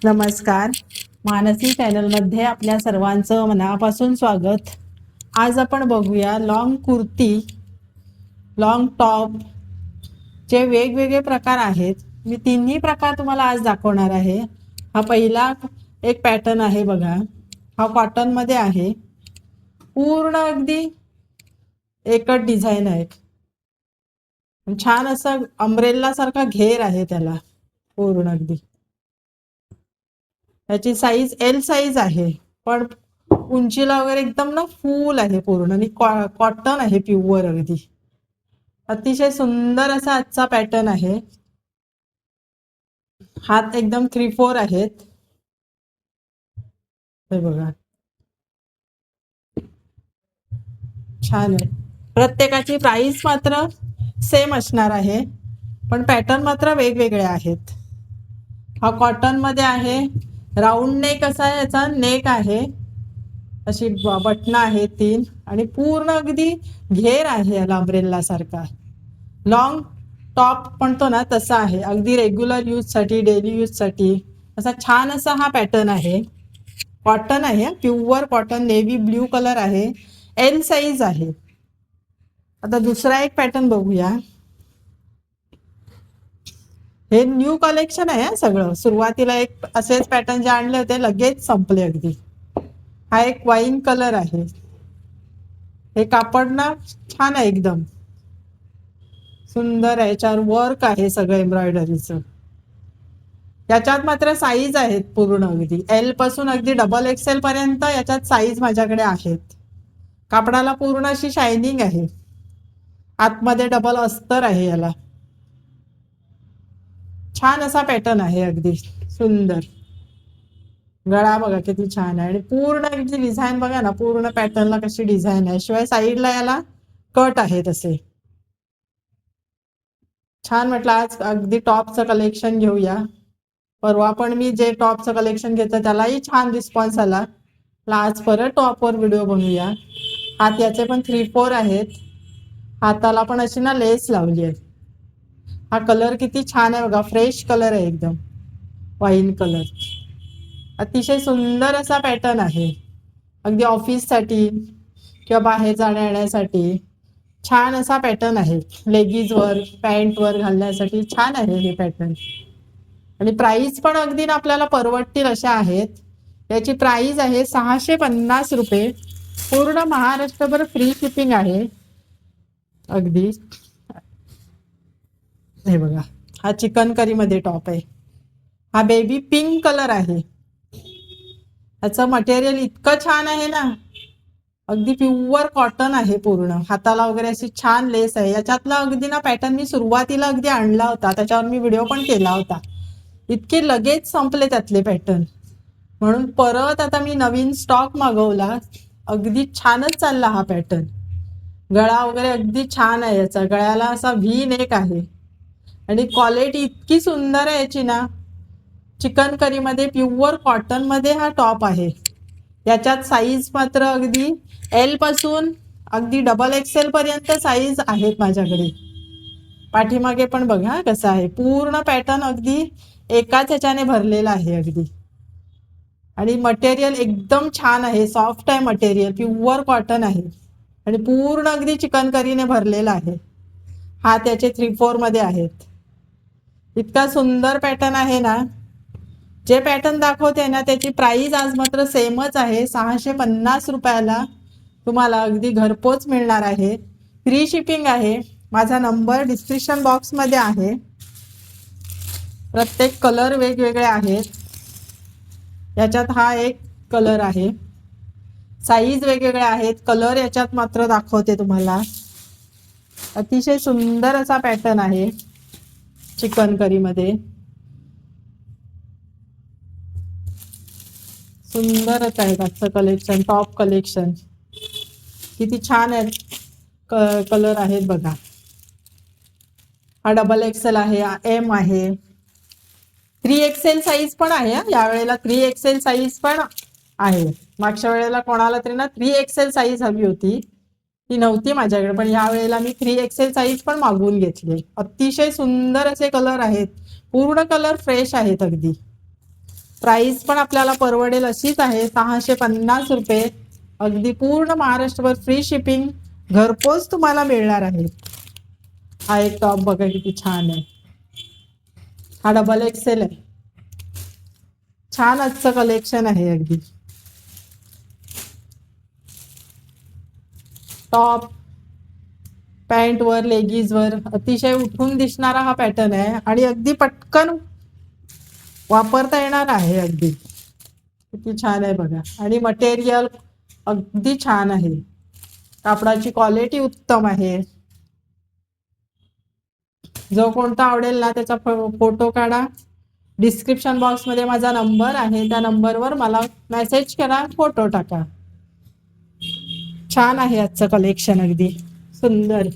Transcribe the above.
नमस्कार. मानसी चॅनलमध्ये आपल्या सर्वांचं मनापासून स्वागत. आज आपण बघूया लॉंग कुर्ती, लॉंग टॉप चे वेगवेगळे प्रकार आहेत. मी तिन्ही प्रकार तुम्हाला आज दाखवणार आहे. हा पहिला एक पॅटर्न आहे बघा. हा कॉटन मध्ये आहे. पूर्ण अगदी एकच डिझाईन आहे. छान असा अम्ब्रेला सारखा घेर आहे त्याला. पूर्ण अगदी त्याची साईज एल साईज आहे, पण उंचीला वगैरे एकदम ना फुल आहे पूर्ण. आणि कॉटन आहे प्युअर अगदी. अतिशय सुंदर असा आजचा पॅटर्न आहे. हात एकदम 3-4 आहेत. हे बघा, छान आहे. प्रत्येकाची प्राइस मात्र सेम असणार आहे, पण पॅटर्न मात्र वेगवेगळे आहेत. हा कॉटन मध्ये आहे. राऊंड नेक असा याचा नेक आहे. अशी बटणं आहेत 3 आणि पूर्ण अगदी घेर आहे याला अम्ब्रेला सारखा. लॉंग टॉप म्हणतो ना तसा आहे. अगदी रेग्युलर यूज साठी, डेली यूज साठी असा छान असा हा पॅटर्न आहे. कॉटन आहे, pure cotton. Navy blue colour आहे. एल साईज आहे. आता दुसरा एक पॅटर्न बघूया. हे न्यू कलेक्शन आहे सगळं. सुरुवातीला एक असेच पॅटर्न जे आणले होते लगेच संपले अगदी. हा एक वाईन कलर आहे. हे कापड ना छान आहे, एकदम सुंदर आहे. याच्यावर वर्क आहे सगळं एम्ब्रॉयडरीचं. याच्यात मात्र साईज आहेत पूर्ण अगदी एल पासून अगदी XXL पर्यंत याच्यात साईज माझ्याकडे आहेत. कापडाला पूर्ण अशी शायनिंग आहे. आतमध्ये डबल अस्तर आहे याला. छान असा पॅटर्न आहे, अगदी सुंदर. गळा बघा किती छान आहे. आणि पूर्ण अगदी डिझाईन बघा ना, पूर्ण पॅटर्नला कशी डिझाईन आहे. शिवाय साईडला याला कट आहे तसे. छान. म्हटलं आज अगदी टॉपचं कलेक्शन घेऊया. परवा पण मी जे टॉपचं कलेक्शन घेतलं त्यालाही छान रिस्पॉन्स आला. आज परत टॉपवर व्हिडिओ बनवूया. हात याचे पण 3-4 आहेत. हाताला पण अशी ना लेस लावली आहे. हा कलर किती छान आहे बघा. फ्रेश कलर आहे एकदम, वाईन कलर. अतिशय सुंदर असा पॅटर्न आहे. अगदी ऑफिससाठी किंवा बाहेर जाण्या येण्यासाठी छान असा पॅटर्न आहे. लेगीजवर, पॅन्टवर घालण्यासाठी छान आहे हे पॅटर्न. आणि प्राइस पण अगदी ना आपल्याला परवडतील अशा आहेत. याची प्राइस आहे 650 रुपये. पूर्ण महाराष्ट्रभर फ्री शिपिंग आहे अगदी. हे बघा, हा चिकन करी मध्ये टॉप आहे. हा बेबी पिंक कलर आहे. याचं मटेरियल इतकं छान आहे ना, अगदी प्युअर कॉटन आहे पूर्ण. हाताला वगैरे अशी छान लेस आहे. याच्यातला अगदी ना पॅटर्न मी सुरुवातीला अगदी आणला होता, त्याच्यावर मी व्हिडिओ पण केला होता. इतके लगेच संपले त्यातले पॅटर्न, म्हणून परत आता मी नवीन स्टॉक मागवला. अगदी छानच चालला हा पॅटर्न. गळा वगैरे अगदी छान आहे याचा. गळ्याला असा व्ही नेक आहे. आणि क्वालिटी इतकी सुंदर आहे याची ना. चिकन करी मध्ये प्युअर कॉटन मध्ये हा टॉप आहे. याच्यात साईज मात्र अगदी एल पासून अगदी XXL पर्यंत साईज आहेत माझ्याकडे. पाठीमागे पण बघा कसं आहे. पूर्ण पॅटर्न अगदी एकाच ह्याच्याने भरलेला आहे अगदी. आणि मटेरियल एकदम छान आहे. सॉफ्ट आहे मटेरियल. प्युअर कॉटन आहे. आणि पूर्ण अगदी चिकन करीने भरलेला आहे. हा त्याचे 3-4 मध्ये आहेत. इतका सुंदर पॅटर्न आहे ना. जे पॅटर्न दाखवते ना त्याची प्राइस आज मात्र सेमच आहे. 650 रुपयाला तुम्हाला अगदी घरपोच मिळणार आहे. फ्री शिपिंग आहे. माझा नंबर डिस्क्रिप्शन बॉक्स मध्ये आहे. प्रत्येक कलर वेगवेगळे आहेत. याच्यात हा एक कलर आहे. साईज वेगवेगळे आहेत. कलर याच्यात मात्र दाखवते तुम्हाला. अतिशय सुंदर असा पॅटर्न आहे चिकन करी मध्ये. सुंदरच आहे आजचं कलेक्शन. टॉप कलेक्शन किती छान आहे. कलर आहेत बघा. हा XXL आहे. एम आहे. 3XL साईज पण आहे. यावेळेला 3XL साईज पण आहे. मागच्या वेळेला कोणाला तरी ना 3XL साईज हवी होती, ती नव्हती माझ्याकडे. पण यावेळेला मी 3XL साईज पण मागवून घेतली. अतिशय सुंदर असे कलर आहेत. पूर्ण कलर फ्रेश आहेत अगदी. प्राइस पण आपल्याला परवडेल अशीच आहे, 650 रुपये. अगदी पूर्ण महाराष्ट्रभर फ्री शिपिंग, घरपोच तुम्हाला मिळणार आहे. हा एक टॉप बघा किती छान आहे. हा डबल एक्सेल आहे. छान आजचं कलेक्शन आहे. अगदी टॉप पॅन्ट वर, लेगीज वर अतिशय उठून दिसणारा हा पॅटर्न आहे आणि अगदी पटकन वापरता येणार आहे. अगदी किती छान आहे बघा. आणि मटेरियल अगदी छान आहे. कापडाची क्वालिटी उत्तम आहे. जो कोणता आवडेल ना त्याचा फोटो काढा. डिस्क्रिप्शन बॉक्समध्ये माझा नंबर आहे, त्या नंबरवर मला मेसेज करा, फोटो टाका. छान आहे आजचं कलेक्शन, अगदी सुंदर.